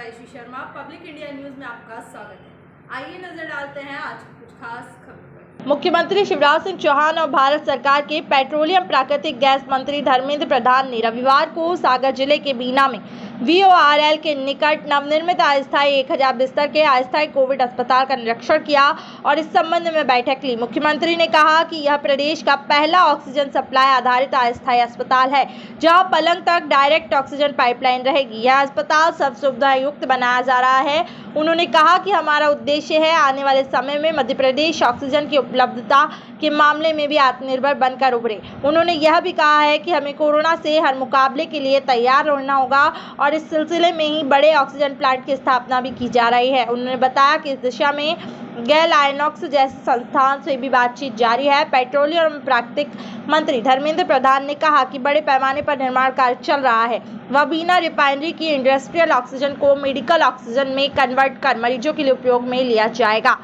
Ayushi Sharma, public India news में आपका स्वागत है। आइए नजर डालते हैं आज कुछ खास खबरों पर। मुख्यमंत्री शिवराज सिंह चौहान और भारत सरकार के पेट्रोलियम प्राकृतिक गैस मंत्री धर्मेंद्र प्रधान ने रविवार को सागर जिले के बीना में VORL के निकट नवनिर्मित अस्थायी 1000 बिस्तर के अस्थायी कोविड अस्पताल का निरीक्षण किया और इस संबंध में बैठक ली। मुख्यमंत्री ने कहा कि यह प्रदेश का पहला ऑक्सीजन सप्लाई आधारित अस्थायी अस्पताल है, जहां पलंग तक डायरेक्ट ऑक्सीजन पाइपलाइन रहेगी। यह अस्पताल सब सुविधा युक्त बनाया जा रहा है। उन्होंने कहा कि हमारा उद्देश्य है आने वाले समय में मध्य प्रदेश ऑक्सीजन की उपलब्धता के मामले में भी आत्मनिर्भर बनकर उभरे। उन्होंने यह भी कहा है कि हमें कोरोना से हर मुकाबले के लिए तैयार रहना होगा और इस सिलसिले में ही बड़े ऑक्सीजन प्लांट की स्थापना भी की जा रही है। उन्होंने बताया कि इस दिशा में गैल आयनॉक्स जैसे संस्थान से भी बातचीत जारी है। पेट्रोलियम और प्राकृतिक मंत्री धर्मेंद्र प्रधान ने कहा कि बड़े पैमाने पर निर्माण कार्य चल रहा है। वह बीना रिफाइनरी की इंडस्ट्रियल ऑक्सीजन को मेडिकल ऑक्सीजन में कन्वर्ट कर मरीजों के लिए उपयोग में लिया जाएगा।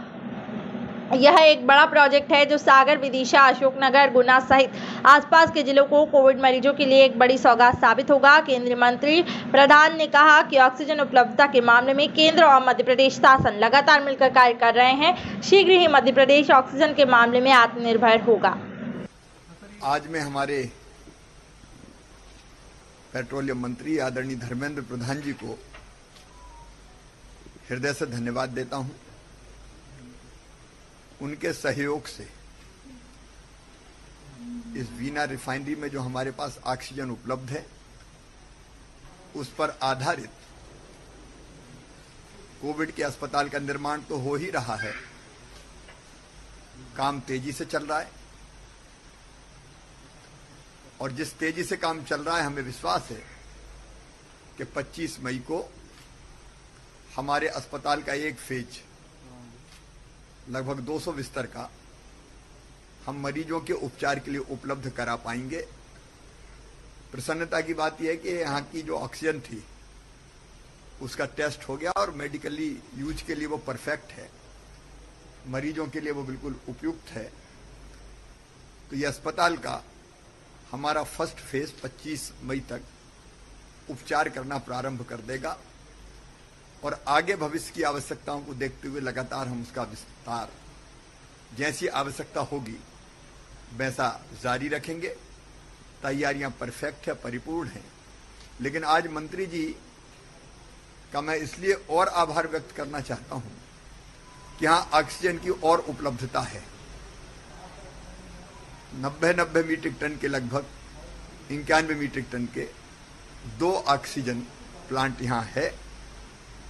यह एक बड़ा प्रोजेक्ट है जो सागर, विदिशा, अशोकनगर, गुना सहित आसपास के जिलों को कोविड मरीजों के लिए एक बड़ी सौगात साबित होगा। केंद्रीय मंत्री प्रधान ने कहा कि ऑक्सीजन उपलब्धता के मामले में केंद्र और मध्य प्रदेश शासन लगातार मिलकर कार्य कर रहे हैं। शीघ्र ही मध्य प्रदेश ऑक्सीजन के मामले में आत्मनिर्भर होगा। आज मैं हमारे पेट्रोलियम मंत्री आदरणीय धर्मेंद्र प्रधान जी को हृदय से धन्यवाद देता हूं। उनके सहयोग से इस वीना रिफाइनरी में जो हमारे पास ऑक्सीजन उपलब्ध है उस पर आधारित कोविड के अस्पताल का निर्माण तो हो ही रहा है, काम तेजी से चल रहा है और जिस तेजी से काम चल रहा है हमें विश्वास है कि 25 मई को हमारे अस्पताल का एक फेज लगभग 200 बिस्तर का हम मरीजों के उपचार के लिए उपलब्ध करा पाएंगे। प्रसन्नता की बात यह है कि यहाँ की जो ऑक्सीजन थी उसका टेस्ट हो गया और मेडिकली यूज के लिए वो परफेक्ट है, मरीजों के लिए वो बिल्कुल उपयुक्त है। तो ये अस्पताल का हमारा फर्स्ट फेज 25 मई तक उपचार करना प्रारंभ कर देगा और आगे भविष्य की आवश्यकताओं को देखते हुए लगातार हम उसका विस्तार जैसी आवश्यकता होगी वैसा जारी रखेंगे। तैयारियां परफेक्ट है, परिपूर्ण है। लेकिन आज मंत्री जी का मैं इसलिए और आभार व्यक्त करना चाहता हूं कि यहां ऑक्सीजन की और उपलब्धता है। 90 मीट्रिक टन के लगभग 91 मीट्रिक टन के 2 ऑक्सीजन प्लांट यहां है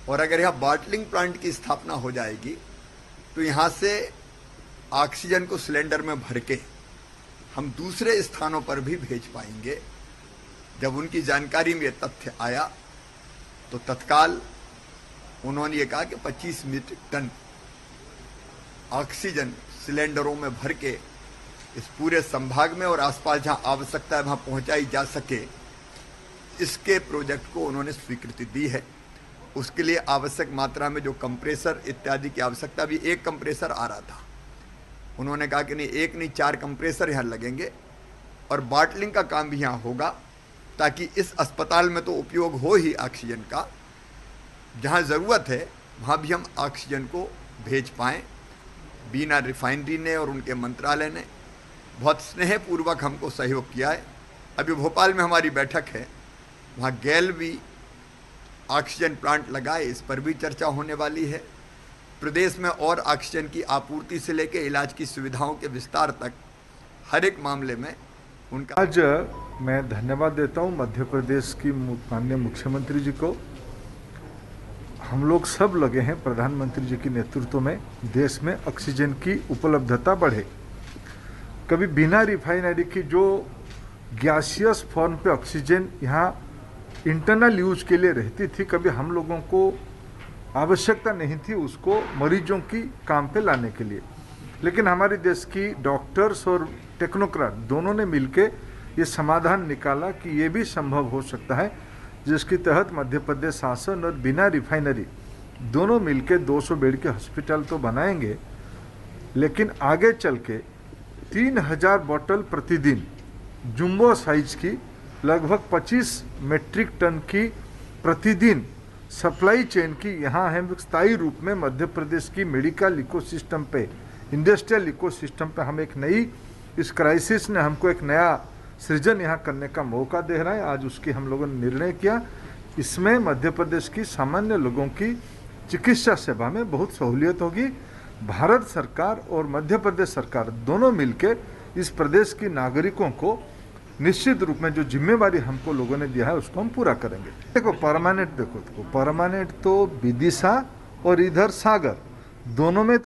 और अगर यहाँ बॉटलिंग प्लांट की स्थापना हो जाएगी तो यहाँ से ऑक्सीजन को सिलेंडर में भर के हम दूसरे स्थानों पर भी भेज पाएंगे। जब उनकी जानकारी में तथ्य आया तो तत्काल उन्होंने ये कहा कि 25 मीट्रिक टन ऑक्सीजन सिलेंडरों में भर के इस पूरे संभाग में और आसपास जहां आवश्यकता है वहां पहुंचाई जा सके, इसके प्रोजेक्ट को उन्होंने स्वीकृति दी है। उसके लिए आवश्यक मात्रा में जो कंप्रेसर इत्यादि की आवश्यकता, भी एक कंप्रेसर आ रहा था, उन्होंने कहा कि नहीं, एक नहीं 4 कंप्रेसर यहाँ लगेंगे और बॉटलिंग का काम भी यहाँ होगा ताकि इस अस्पताल में तो उपयोग हो ही ऑक्सीजन का, जहाँ ज़रूरत है वहाँ भी हम ऑक्सीजन को भेज पाएँ। बीना रिफाइनरी ने और उनके मंत्रालय ने बहुत स्नेहपूर्वक हमको सहयोग किया है। अभी भोपाल में हमारी बैठक है, वहाँ गैल भी ऑक्सीजन प्लांट लगाए, इस पर भी चर्चा होने वाली है। प्रदेश में और ऑक्सीजन की आपूर्ति से लेकर इलाज की सुविधाओं के विस्तार तक हर एक मामले में उनका। आज मैं धन्यवाद देता हूं मध्य प्रदेश की माननीय मुख्यमंत्री जी को। हम लोग सब लगे हैं प्रधानमंत्री जी के नेतृत्व में देश में ऑक्सीजन की उपलब्धता बढ़े। कभी बिना रिफाइनरी की जो गैसियस फॉर्म पे ऑक्सीजन यहाँ इंटरनल यूज के लिए रहती थी, कभी हम लोगों को आवश्यकता नहीं थी उसको मरीजों की काम पे लाने के लिए। लेकिन हमारे देश की डॉक्टर्स और टेक्नोक्रेट दोनों ने मिलके ये समाधान निकाला कि ये भी संभव हो सकता है, जिसके तहत मध्य प्रदेश शासन और बिना रिफाइनरी दोनों मिलके 200 बेड के हॉस्पिटल तो बनाएंगे, लेकिन आगे चल के 3000 बोतल प्रतिदिन जम्बो साइज की लगभग 25 मीट्रिक टन की प्रतिदिन सप्लाई चेन की यहाँ हम स्थायी रूप में मध्य प्रदेश की मेडिकल इकोसिस्टम पे, इंडस्ट्रियल इकोसिस्टम पे हम एक नई, इस क्राइसिस ने हमको एक नया सृजन यहाँ करने का मौका दे रहा है। आज उसकी हम लोगों ने निर्णय किया। इसमें मध्य प्रदेश की सामान्य लोगों की चिकित्सा सेवा में बहुत सहूलियत होगी। भारत सरकार और मध्य प्रदेश सरकार दोनों मिलकर इस प्रदेश की नागरिकों को निश्चित रूप में जो जिम्मेवारी हमको लोगों ने दिया है उसको हम पूरा करेंगे। देखो परमानेंट तो विदिशा और इधर सागर दोनों में